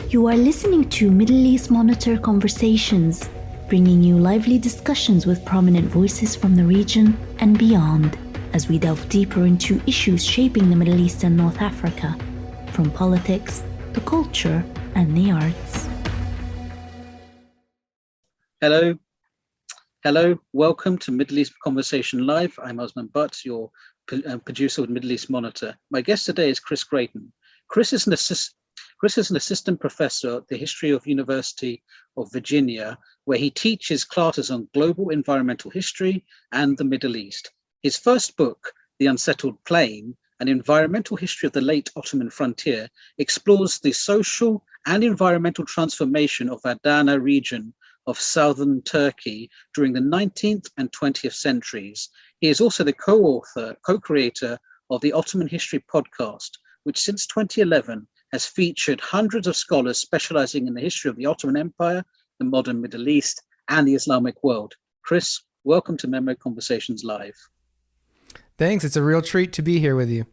You are listening to Middle East Monitor Conversations, bringing you lively discussions with prominent voices from the region and beyond, as we delve deeper into issues shaping the Middle East and North Africa, from politics, the culture, and the arts. Hello. Welcome to Middle East Conversation Live. I'm Osman Butt, your producer with Middle East Monitor. My guest today is Chris Gratien. Chris is an assistant professor at the History of University of Virginia, where he teaches classes on global environmental history and the Middle East. His first book, The Unsettled Plain, An Environmental History of the Late Ottoman Frontier, explores the social and environmental transformation of Adana region of southern Turkey during the 19th and 20th centuries. He is also the co-creator of the Ottoman History Podcast, which since 2011 has featured hundreds of scholars specializing in the history of the Ottoman Empire, the modern Middle East, and the Islamic world. Chris, welcome to MEMO Conversations Live. Thanks. It's a real treat to be here with you.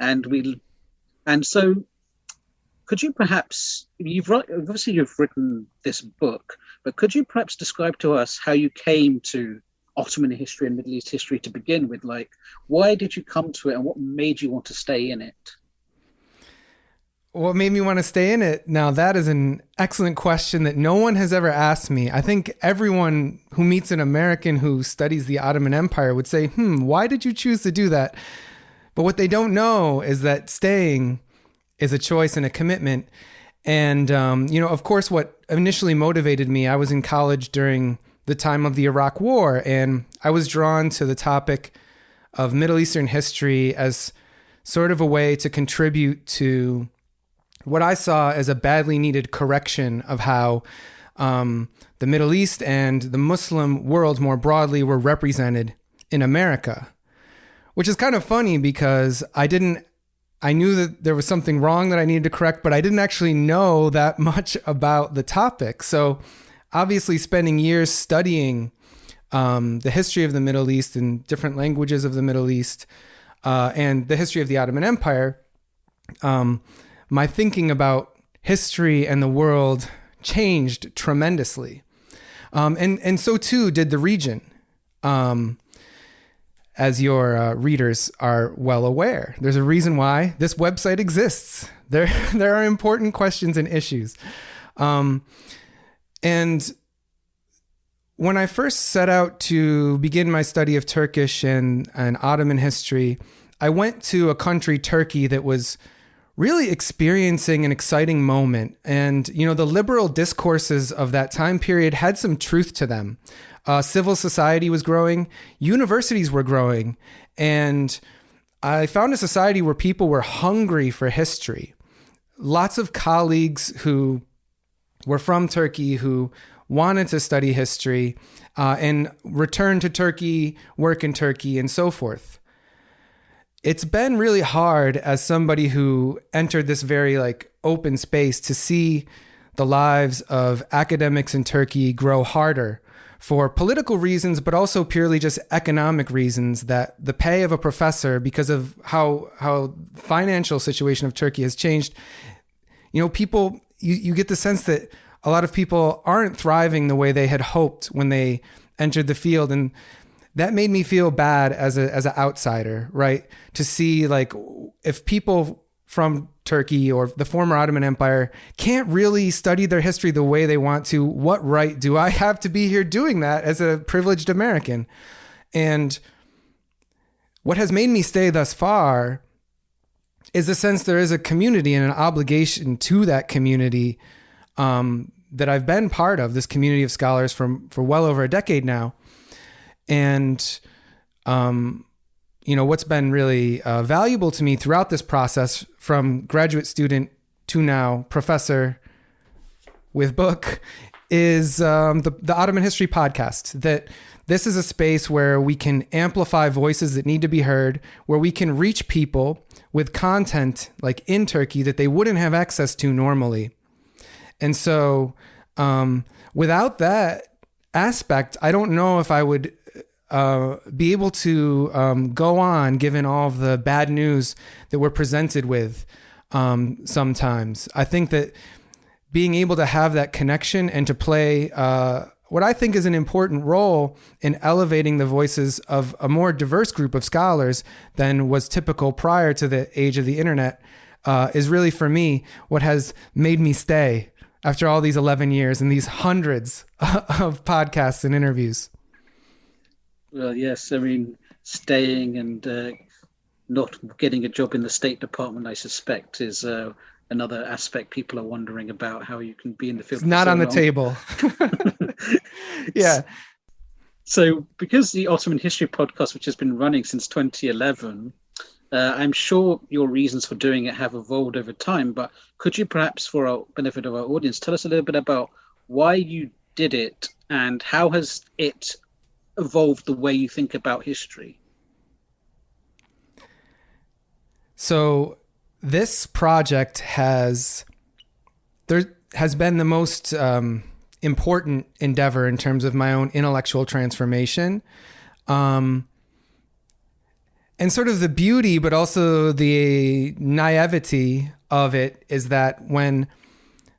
And so could you perhaps, you've written this book, but could you perhaps describe to us how you came to Ottoman history and Middle East history to begin with? Like, why did you come to it and what made you want to stay in it? What made me want to stay in it? Now, that is an excellent question that no one has ever asked me. I think everyone who meets an American who studies the Ottoman Empire would say, why did you choose to do that? But what they don't know is that staying is a choice and a commitment. And, of course, what initially motivated me, I was in college during the time of the Iraq War, and I was drawn to the topic of Middle Eastern history as sort of a way to contribute to what I saw as a badly needed correction of how the Middle East and the Muslim world more broadly were represented in America, which is kind of funny because I knew that there was something wrong that I needed to correct, but I didn't actually know that much about the topic. So obviously spending years studying the history of the Middle East and different languages of the Middle East and the history of the Ottoman Empire, my thinking about history and the world changed tremendously. And so too did the region. As your readers are well aware, there's a reason why this website exists. There are important questions and issues. And when I first set out to begin my study of Turkish and Ottoman history, I went to a country, Turkey, that was really experiencing an exciting moment. And, the liberal discourses of that time period had some truth to them. Civil society was growing, universities were growing, and I found a society where people were hungry for history. Lots of colleagues who were from Turkey who wanted to study history and return to Turkey, work in Turkey, and so forth. It's been really hard as somebody who entered this very open space to see the lives of academics in Turkey grow harder for political reasons, but also purely just economic reasons, that the pay of a professor, because of how financial situation of Turkey has changed, people, you get the sense that a lot of people aren't thriving the way they had hoped when they entered the field. And that made me feel bad as an outsider, right? To see if people from Turkey or the former Ottoman Empire can't really study their history the way they want to, what right do I have to be here doing that as a privileged American? And what has made me stay thus far is the sense there is a community and an obligation to that community that I've been part of, this community of scholars for well over a decade now. And what's been really valuable to me throughout this process, from graduate student to now professor with book, is the Ottoman History Podcast. That this is a space where we can amplify voices that need to be heard, where we can reach people with content in Turkey that they wouldn't have access to normally. And so without that aspect, I don't know if I would be able to go on, given all of the bad news that we're presented with sometimes. I think that being able to have that connection and to play what I think is an important role in elevating the voices of a more diverse group of scholars than was typical prior to the age of the internet is really, for me, what has made me stay after all these 11 years and these hundreds of podcasts and interviews. Well, yes, I mean, staying and not getting a job in the State Department, I suspect, is another aspect people are wondering about, how you can be in the field. It's not on the table. Yeah. So because the Ottoman History Podcast, which has been running since 2011, I'm sure your reasons for doing it have evolved over time, but could you perhaps, for our benefit of our audience, tell us a little bit about why you did it and how has it evolved the way you think about history? So this project has been the most important endeavor in terms of my own intellectual transformation. And sort of the beauty, but also the naivety of it is that when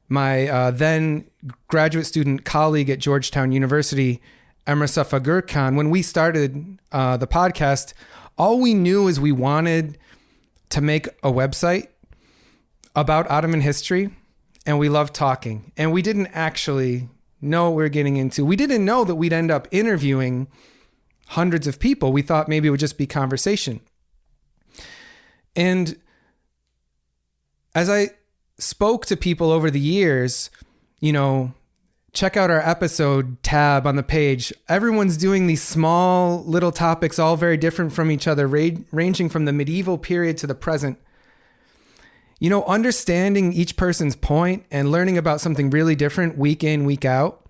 my then graduate student colleague at Georgetown University, Emre Safa Gürkan, when we started the podcast, all we knew is we wanted to make a website about Ottoman history, and we loved talking. And we didn't actually know what we were getting into. We didn't know that we'd end up interviewing hundreds of people. We thought maybe it would just be conversation. And as I spoke to people over the years, check out our episode tab on the page. Everyone's doing these small little topics, all very different from each other, ranging from the medieval period to the present. Understanding each person's point and learning about something really different week in, week out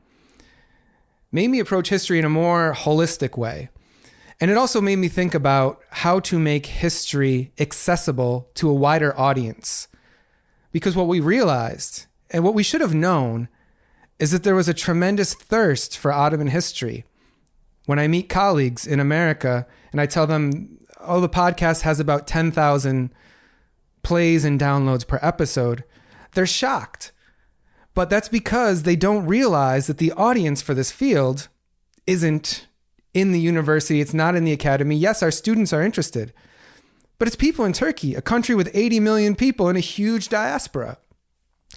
made me approach history in a more holistic way. And it also made me think about how to make history accessible to a wider audience. Because what we realized, and what we should have known, is that there was a tremendous thirst for Ottoman history. When I meet colleagues in America and I tell them, oh, the podcast has about 10,000 plays and downloads per episode, they're shocked. But that's because they don't realize that the audience for this field isn't in the university. It's not in the academy. Yes, our students are interested, but it's people in Turkey, a country with 80 million people and a huge diaspora.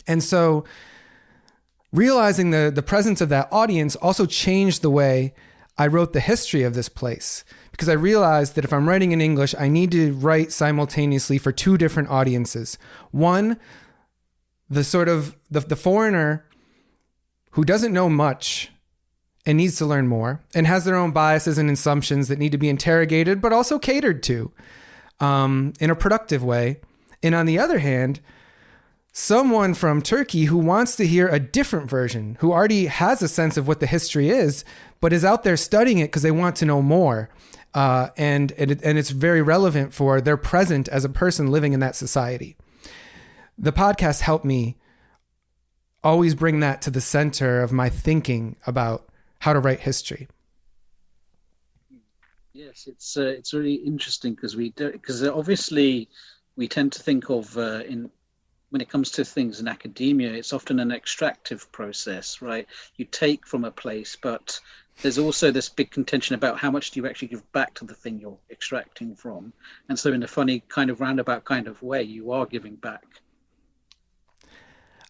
And so realizing the presence of that audience also changed the way I wrote the history of this place, because I realized that if I'm writing in English, I need to write simultaneously for two different audiences. One, the sort of the foreigner who doesn't know much and needs to learn more and has their own biases and assumptions that need to be interrogated, but also catered to in a productive way. And on the other hand, someone from Turkey who wants to hear a different version, who already has a sense of what the history is, but is out there studying it because they want to know more. And it's very relevant for their present as a person living in that society. The podcast helped me always bring that to the center of my thinking about how to write history. Yes, it's really interesting because obviously we tend to think of when it comes to things in academia, it's often an extractive process, right? You take from a place, but there's also this big contention about how much do you actually give back to the thing you're extracting from. And so in a funny kind of roundabout kind of way, you are giving back.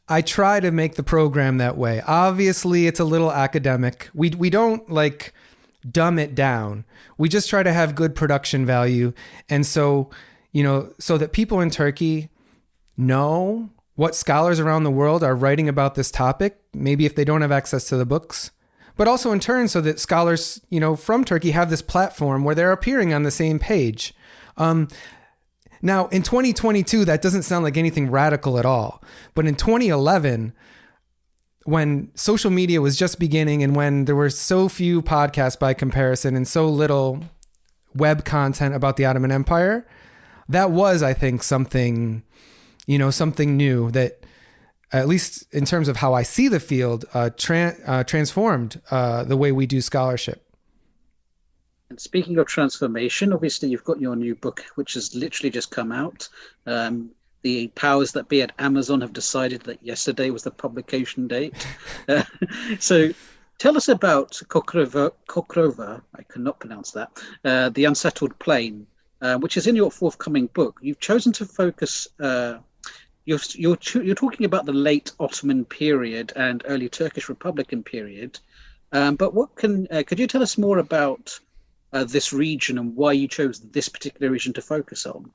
I try to make the program that way. Obviously, it's a little academic. We don't dumb it down. We just try to have good production value. And so, so that people in Turkey know what scholars around the world are writing about this topic, maybe if they don't have access to the books, but also in turn so that scholars, from Turkey have this platform where they're appearing on the same page. Now, in 2022, that doesn't sound like anything radical at all. But in 2011, when social media was just beginning and when there were so few podcasts by comparison and so little web content about the Ottoman Empire, that was, I think, something new that, at least in terms of how I see the field, transformed the way we do scholarship. And speaking of transformation, obviously you've got your new book, which has literally just come out. the powers that be at Amazon have decided that yesterday was the publication date. So tell us about Kokrova, I cannot pronounce that, The Unsettled Plain, which is in your forthcoming book. You've chosen to focus, you're talking about the late Ottoman period and early Turkish Republican period. But could you tell us more about this region and why you chose this particular region to focus on?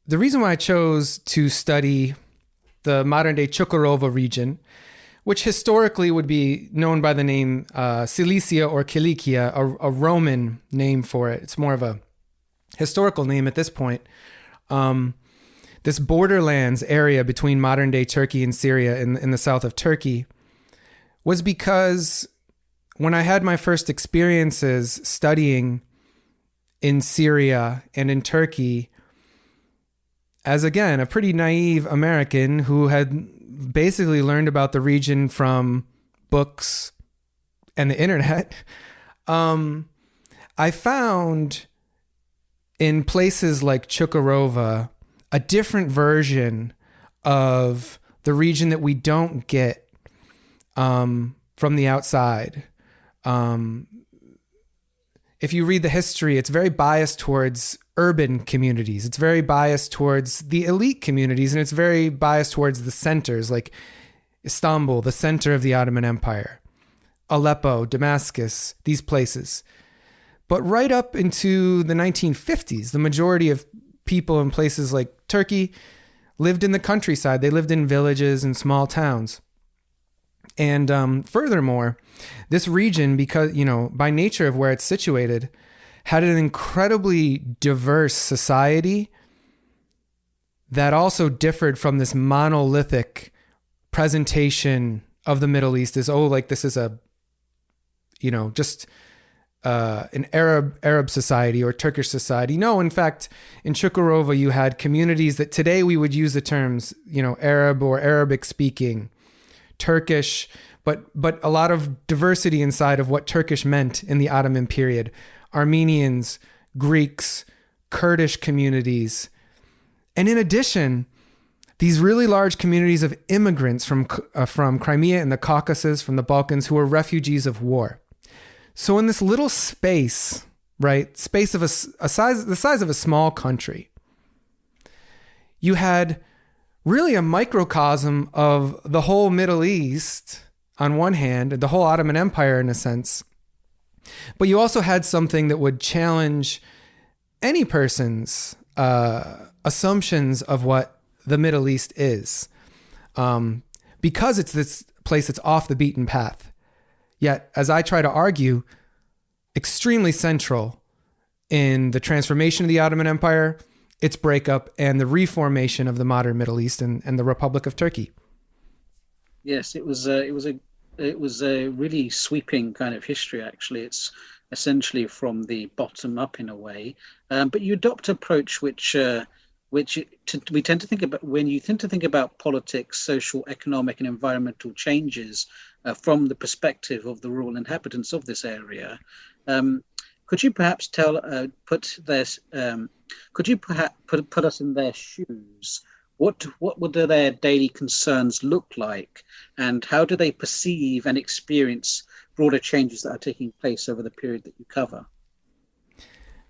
The reason why I chose to study the modern-day Çukurova region, which historically would be known by the name Cilicia or Kilikia, a Roman name for it. It's more of a historical name at this point. This borderlands area between modern-day Turkey and Syria in the south of Turkey was because when I had my first experiences studying in Syria and in Turkey, as again, a pretty naive American who had basically learned about the region from books and the internet, I found in places like Çukurova a different version of the region that we don't get from the outside. If you read the history, it's very biased towards urban communities. It's very biased towards the elite communities, and it's very biased towards the centers, like Istanbul, the center of the Ottoman Empire, Aleppo, Damascus, these places. But right up into the 1950s, the majority of people in places like Turkey lived in the countryside. They lived in villages and small towns. And furthermore, this region, because, by nature of where it's situated, had an incredibly diverse society that also differed from this monolithic presentation of the Middle East as, this is a, just an Arab society or Turkish society. No, in fact, in Çukurova, you had communities that today we would use the terms, Arab or Arabic speaking, Turkish, but a lot of diversity inside of what Turkish meant in the Ottoman period. Armenians, Greeks, Kurdish communities. And in addition, these really large communities of immigrants from Crimea and the Caucasus, from the Balkans, who were refugees of war. So in this little space, right, space of the size of a small country, you had really a microcosm of the whole Middle East on one hand, the whole Ottoman Empire in a sense, but you also had something that would challenge any person's assumptions of what the Middle East is, because it's this place that's off the beaten path. Yet, as I try to argue, extremely central in the transformation of the Ottoman Empire, its breakup, and the reformation of the modern Middle East and the Republic of Turkey. Yes, it was a really sweeping kind of history. Actually, it's essentially from the bottom up in a way, but you adopt an approach which we tend to think about when you tend to think about politics, social, economic, and environmental changes from the perspective of the rural inhabitants of this area. Could you perhaps put us in their shoes? What would their daily concerns look like, and how do they perceive and experience broader changes that are taking place over the period that you cover?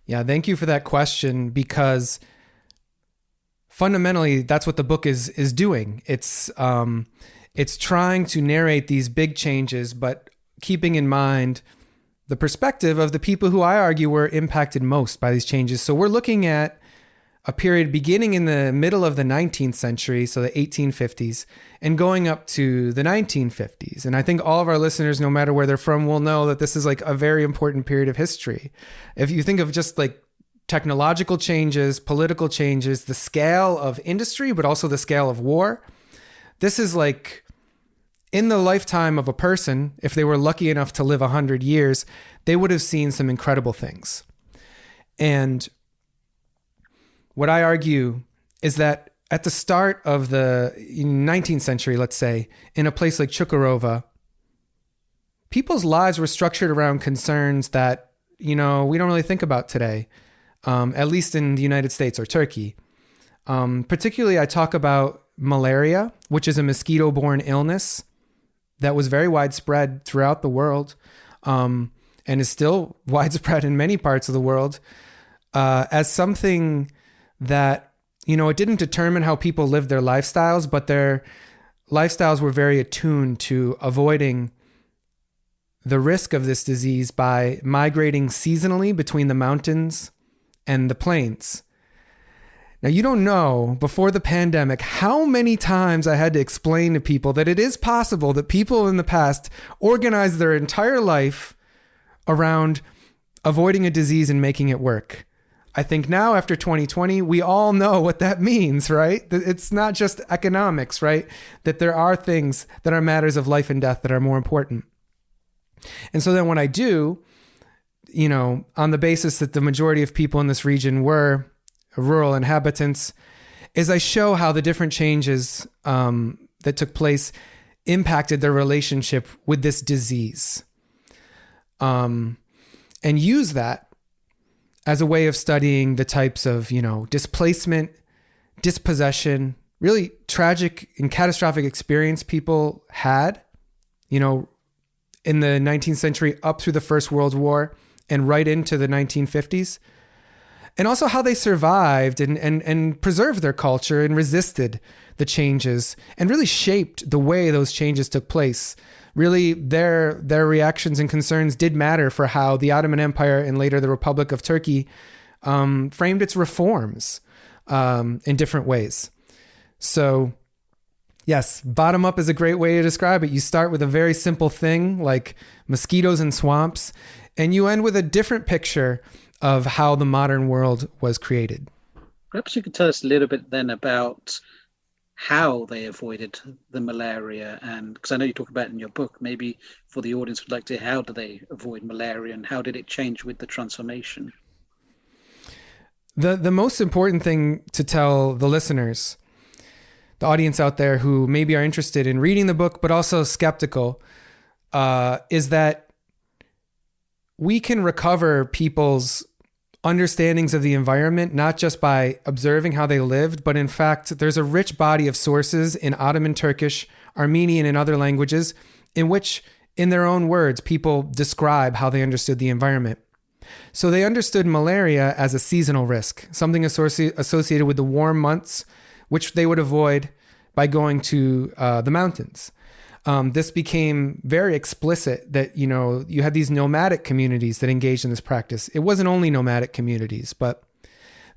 Yeah, thank you for that question, because fundamentally that's what the book is doing. It's trying to narrate these big changes, but keeping in mind the perspective of the people who I argue were impacted most by these changes. So we're looking at a period beginning in the middle of the 19th century, so the 1850s, and going up to the 1950s. And I think all of our listeners, no matter where they're from, will know that this is like a very important period of history. If you think of just like technological changes, political changes, the scale of industry, but also the scale of war, this is like in the lifetime of a person, if they were lucky enough to live 100 years, they would have seen some incredible things. And what I argue is that at the start of the 19th century, let's say, in a place like Çukurova, people's lives were structured around concerns that, we don't really think about today. at least in the United States or Turkey. Particularly, I talk about malaria, which is a mosquito-borne illness that was very widespread throughout the world, and is still widespread in many parts of the world, as something that, it didn't determine how people lived their lifestyles, but their lifestyles were very attuned to avoiding the risk of this disease by migrating seasonally between the mountains and the plains. Now, you don't know, before the pandemic, how many times I had to explain to people that it is possible that people in the past organized their entire life around avoiding a disease and making it work. I think now, after 2020, we all know what that means, right? It's not just economics, right? That there are things that are matters of life and death that are more important. And so then what I do, on the basis that the majority of people in this region were rural inhabitants, is I show how the different changes that took place impacted their relationship with this disease, and use that as a way of studying the types of, displacement, dispossession, really tragic and catastrophic experience people had, in the 19th century up through the First World War and right into the 1950s. And also how they survived and preserved their culture and resisted the changes and really shaped the way those changes took place. Really, their reactions and concerns did matter for how the Ottoman Empire and later the Republic of Turkey framed its reforms in different ways. So, yes, bottom up is a great way to describe it. You start with a very simple thing like mosquitoes and swamps, and you end with a different picture of how the modern world was created. Perhaps you could tell us a little bit then about how they avoided the malaria, and because I know you talk about it in your book, maybe for the audience would like to hear, how do they avoid malaria and how did it change with the transformation? The most important thing to tell the listeners, the audience out there who maybe are interested in reading the book but also skeptical, is that we can recover people's understandings of the environment, not just by observing how they lived, but in fact, there's a rich body of sources in Ottoman Turkish, Armenian, and other languages in which, in their own words, people describe how they understood the environment. So they understood malaria as a seasonal risk, something associated with the warm months, which they would avoid by going to the mountains. This became very explicit that, you had these nomadic communities that engaged in this practice. It wasn't only nomadic communities, but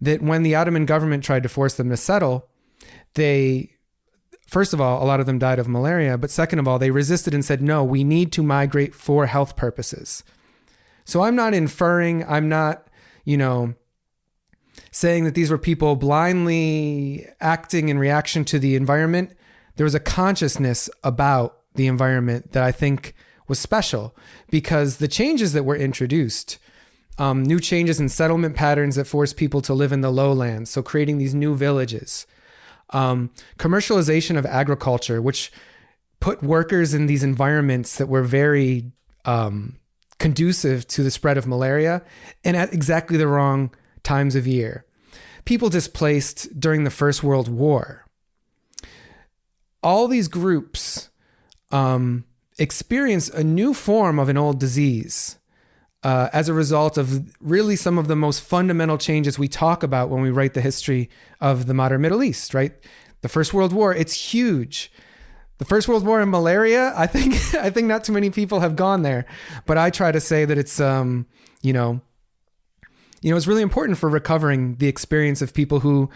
that when the Ottoman government tried to force them to settle, first of all, a lot of them died of malaria, but second of all, they resisted and said, no, we need to migrate for health purposes. So I'm not inferring, I'm not, saying that these were people blindly acting in reaction to the environment. There was a consciousness about the environment that I think was special, because the changes that were introduced, new changes in settlement patterns that forced people to live in the lowlands, so creating these new villages, commercialization of agriculture, which put workers in these environments that were very conducive to the spread of malaria and at exactly the wrong times of year. People displaced during the First World War. All these groups experience a new form of an old disease as a result of really some of the most fundamental changes we talk about when we write the history of the modern Middle East, right? The First World War, it's huge. The First World War and malaria, I think not too many people have gone there, but I try to say that it's, it's really important for recovering the experience of people who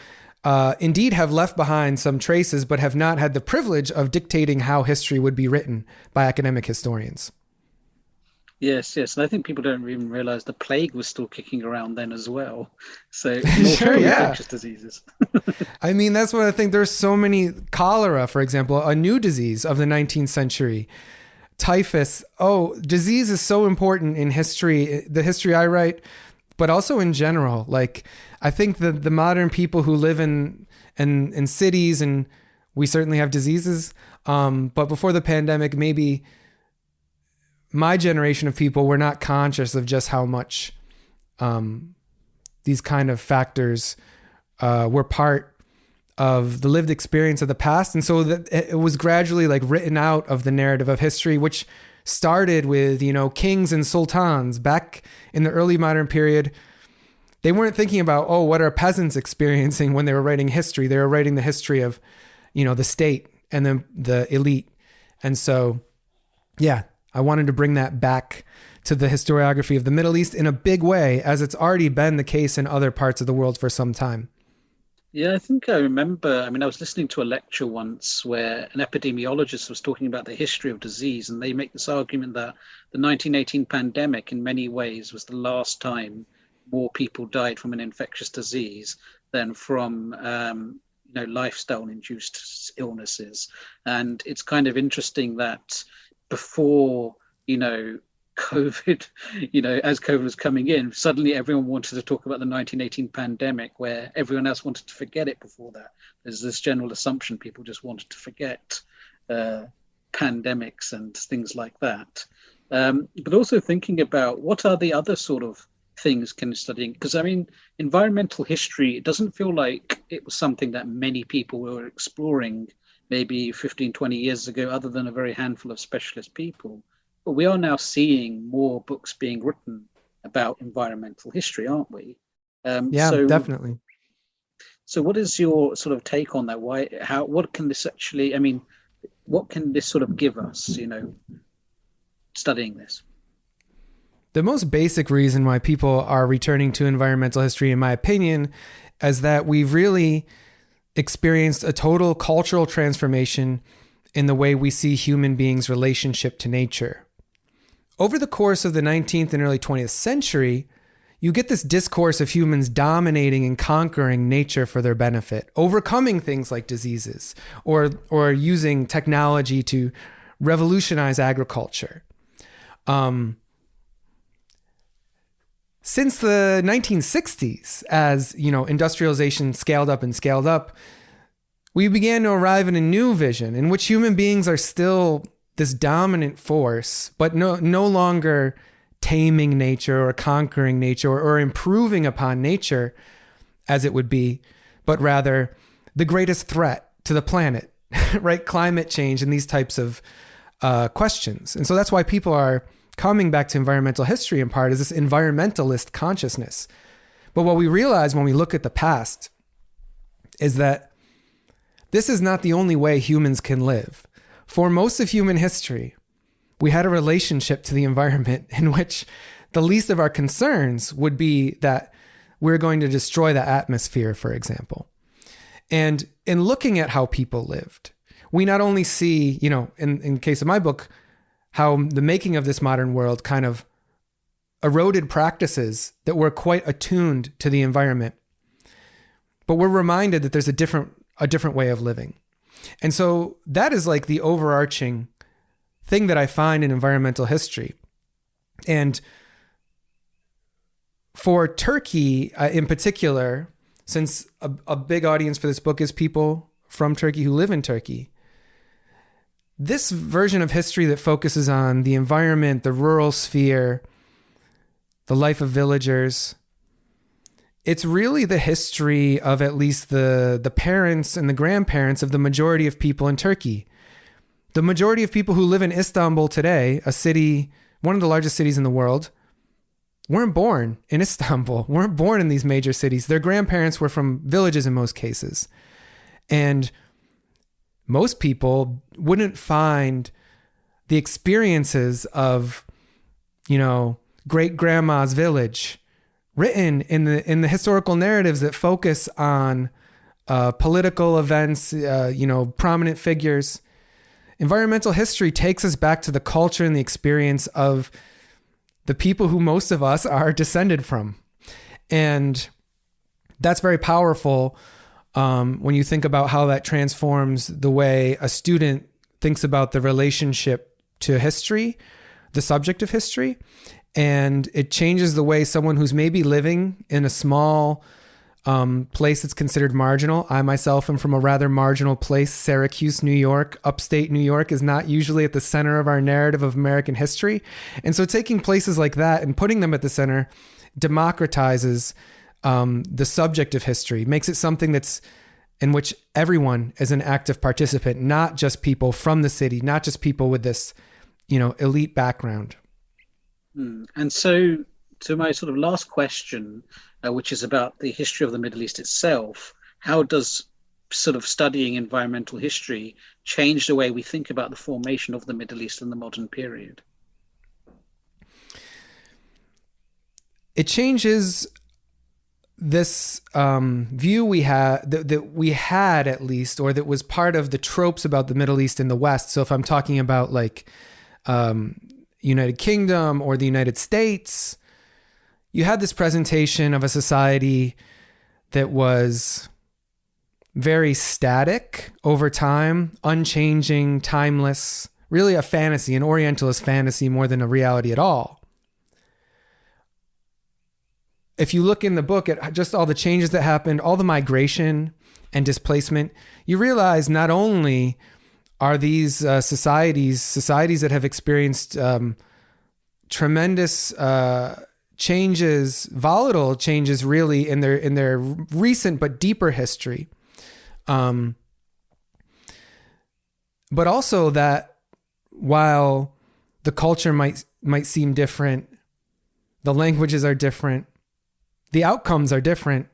indeed have left behind some traces, but have not had the privilege of dictating how history would be written by academic historians. Yes. And I think people don't even realize the plague was still kicking around then as well. So sure, yeah. Infectious diseases. I mean, that's what I think. There's so many. Cholera, for example, a new disease of the 19th century. Typhus. Oh, disease is so important in history, the history I write, but also in general. Like, I think the modern people who live in cities, and we certainly have diseases, but before the pandemic, maybe my generation of people were not conscious of just how much these kind of factors were part of the lived experience of the past. And so that it was gradually like written out of the narrative of history, which started with, kings and sultans back in the early modern period. They weren't thinking about, what are peasants experiencing when they were writing history? They were writing the history of, the state and then the elite. And so, yeah, I wanted to bring that back to the historiography of the Middle East in a big way, as it's already been the case in other parts of the world for some time. Yeah, I think I remember, I was listening to a lecture once where an epidemiologist was talking about the history of disease, and they make this argument that the 1918 pandemic in many ways was the last time more people died from an infectious disease than from lifestyle-induced illnesses. And it's kind of interesting that before, COVID, as COVID was coming in, suddenly everyone wanted to talk about the 1918 pandemic, where everyone else wanted to forget it before that. There's this general assumption people just wanted to forget pandemics and things like that. But also thinking about what are the other sort of things can studying, because environmental history, it doesn't feel like it was something that many people were exploring maybe 15, 20 years ago, other than a very handful of specialist people. But we are now seeing more books being written about environmental history, aren't we? Definitely. So what is your sort of take on that? What can this actually, what can this sort of give us, studying this? The most basic reason why people are returning to environmental history, in my opinion, is that we've really experienced a total cultural transformation in the way we see human beings' relationship to nature. Over the course of the 19th and early 20th century, you get this discourse of humans dominating and conquering nature for their benefit, overcoming things like diseases, or using technology to revolutionize agriculture. Since the 1960s, as industrialization scaled up, we began to arrive in a new vision in which human beings are still this dominant force, but no longer taming nature or conquering nature or improving upon nature as it would be, but rather the greatest threat to the planet, right? Climate change and these types of questions. And so that's why people are coming back to environmental history in part, is this environmentalist consciousness. But what we realize when we look at the past is that this is not the only way humans can live. For most of human history, we had a relationship to the environment in which the least of our concerns would be that we're going to destroy the atmosphere, for example. And in looking at how people lived, we not only see, in case of my book, how the making of this modern world kind of eroded practices that were quite attuned to the environment, but we're reminded that there's a different way of living. And so that is like the overarching thing that I find in environmental history. And for Turkey in particular, since a big audience for this book is people from Turkey who live in Turkey, this version of history that focuses on the environment, the rural sphere, the life of villagers, it's really the history of at least the parents and the grandparents of the majority of people in Turkey. The majority of people who live in Istanbul today, a city, one of the largest cities in the world, weren't born in Istanbul, weren't born in these major cities. Their grandparents were from villages in most cases. And most people wouldn't find the experiences of, great grandma's village written in the historical narratives that focus on political events, prominent figures. Environmental history takes us back to the culture and the experience of the people who most of us are descended from. And that's very powerful when you think about how that transforms the way a student thinks about the relationship to history, the subject of history. And it changes the way someone who's maybe living in a small place that's considered marginal. I myself am from a rather marginal place, Syracuse, New York. Upstate New York is not usually at the center of our narrative of American history. And so taking places like that and putting them at the center democratizes the subject of history, makes it something that's in which everyone is an active participant, not just people from the city, not just people with this, elite background. And so to my sort of last question, which is about the history of the Middle East itself, how does sort of studying environmental history change the way we think about the formation of the Middle East in the modern period? It changes this view we had, that we had at least, or that was part of the tropes about the Middle East in the West. So if I'm talking about like United Kingdom or the United States, you had this presentation of a society that was very static over time, unchanging, timeless, really a fantasy, an Orientalist fantasy more than a reality at all. If you look in the book at just all the changes that happened, all the migration and displacement, you realize not only are these societies that have experienced tremendous changes, volatile changes really in their recent but deeper history, but also that while the culture might seem different, the languages are different, the outcomes are different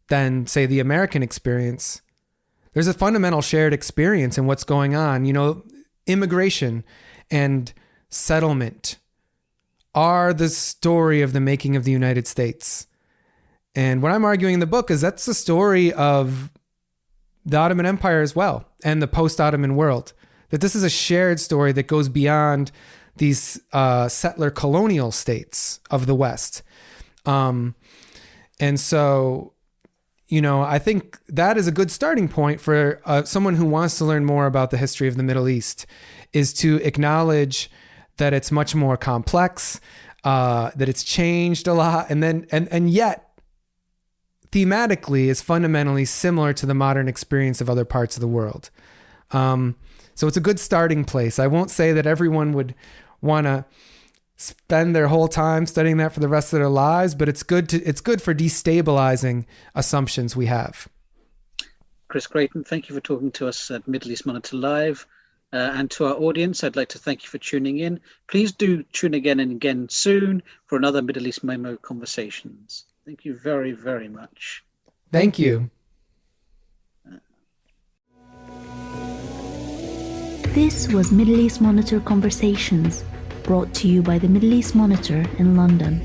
than, say, the American experience, there's a fundamental shared experience in what's going on. Immigration and settlement are the story of the making of the United States. And what I'm arguing in the book is that's the story of the Ottoman Empire as well, and the post-Ottoman world. That this is a shared story that goes beyond these settler colonial states of the West. And so, I think that is a good starting point for someone who wants to learn more about the history of the Middle East, is to acknowledge that it's much more complex, that it's changed a lot, and yet thematically is fundamentally similar to the modern experience of other parts of the world. So it's a good starting place. I won't say that everyone would want to spend their whole time studying that for the rest of their lives, but it's good for destabilizing assumptions we have. Chris Gratien, thank you for talking to us at Middle East Monitor Live. And to our audience, I'd like to thank you for tuning in. Please do tune again and again soon for another Middle East MEMO Conversations. Thank you very, very much. Thank you. This was Middle East Monitor Conversations, brought to you by the Middle East Monitor in London.